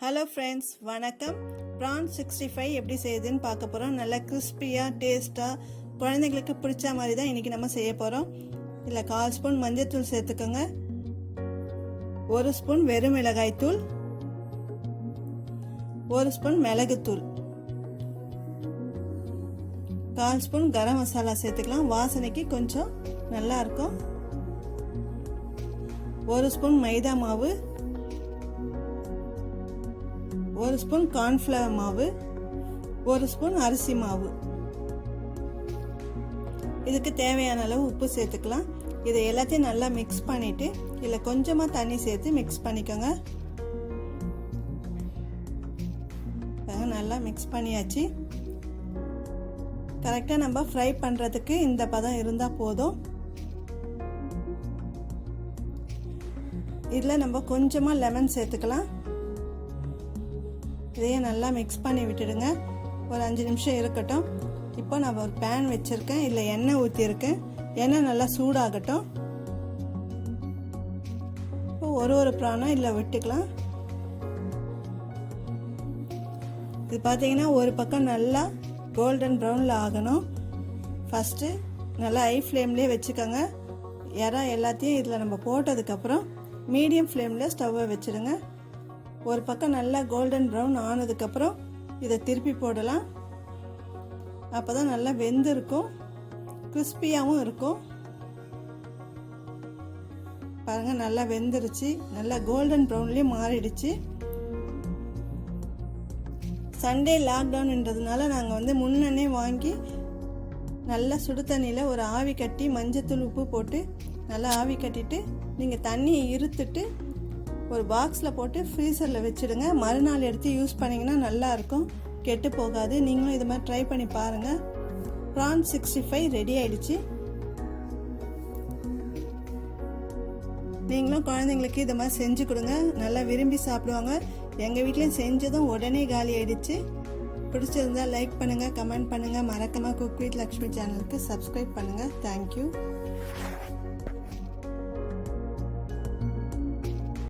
Hello friends, வணக்கம். PRAN 65 எப்படி செய்யுதுன்னு பார்க்க போகிறோம். நல்லா கிறிஸ்பியாக டேஸ்ட்டாக குழந்தைங்களுக்கு பிடிச்ச மாதிரி தான் இன்றைக்கி நம்ம செய்ய போகிறோம். இதில் 1/4 ஸ்பூன் மஞ்சள்தூள் சேர்த்துக்கோங்க, 1 ஸ்பூன் வெறும் மிளகாய்த்தூள், 1 ஸ்பூன் மிளகுத்தூள், 1/4 ஸ்பூன் கரம் மசாலா சேர்த்துக்கலாம். வாசனைக்கு கொஞ்சம் நல்லா இருக்கும். 1 ஸ்பூன் மைதா மாவு, 1 ஸ்பூன் கார்ன்ஃப்ளவர் மாவு, 1 ஸ்பூன் அரிசி மாவு. இதுக்கு தேவையான அளவு உப்பு சேர்த்துக்கலாம். இதை எல்லாத்தையும் நல்லா மிக்ஸ் பண்ணிட்டு இதில் கொஞ்சமாக தண்ணி சேர்த்து மிக்ஸ் பண்ணிக்கோங்க. நல்லா மிக்ஸ் பண்ணியாச்சு. கரெக்டாக நம்ம ஃப்ரை பண்ணுறதுக்கு இந்த பதம் இருந்தால் போதும். இதில் நம்ம கொஞ்சமாக லெமன் சேர்த்துக்கலாம். இதையும் நல்லா மிக்ஸ் பண்ணி விட்டுடுங்க. ஒரு 5 நிமிஷம் இருக்கட்டும். இப்போ நான் ஒரு பேன் வச்சுருக்கேன், இல்லை எண்ணெய் ஊற்றிருக்கேன். எண்ணெய் நல்லா சூடாகட்டும். இப்போ ஒரு ப்ரானாக இதில் விட்டுக்கலாம். இது பார்த்தீங்கன்னா ஒரு பக்கம் நல்லா கோல்டன் ப்ரௌனில் ஆகணும். ஃபஸ்ட்டு நல்லா ஹை ஃப்ளேம்லேயே வச்சுக்கோங்க. இறா எல்லாத்தையும் இதில் நம்ம போட்டதுக்கப்புறம் மீடியம் ஃப்ளேமில் ஸ்டவ்வை வச்சுடுங்க. ஒரு பக்கம் நல்லா கோல்டன் ப்ரௌன் ஆனதுக்கப்புறம் இதை திருப்பி போடலாம். அப்போ தான் நல்லா வெந்திருக்கும், கிறிஸ்பியாகவும் இருக்கும். பாருங்கள், நல்லா வெந்துருச்சு, நல்லா கோல்டன் ப்ரௌன்லேயும் மாறிடுச்சு. சண்டே லாக்டவுன்ன்றதுனால நாங்கள் முன்னே வாங்கி நல்லா சுடு தண்ணியில் ஒரு ஆவி கட்டி மஞ்சத்தூள் உப்பு போட்டு நல்லா ஆவி கட்டிட்டு நீங்கள் தண்ணியை இருத்துட்டு ஒரு பாக்ஸில் போட்டு ஃப்ரீசரில் வச்சுடுங்க. மறுநாள் எடுத்து யூஸ் பண்ணிங்கன்னா நல்லாயிருக்கும், கெட்டு போகாது. நீங்களும் இது மாதிரி ட்ரை பண்ணி பாருங்கள். ப்ரான் 65 ரெடி ஆயிடுச்சு. நீங்களும் குழந்தைங்களுக்கு இதை மாதிரி செஞ்சு கொடுங்க, நல்லா விரும்பி சாப்பிடுவாங்க. எங்கள் வீட்லேயும் செஞ்சதும் உடனே காலி ஆயிடுச்சு. பிடிச்சிருந்தா லைக் பண்ணுங்கள், கமெண்ட் பண்ணுங்கள். மறக்காமல் குக் வித் லக்ஷ்மி சேனலுக்கு சப்ஸ்கிரைப் பண்ணுங்கள். தேங்க்யூ.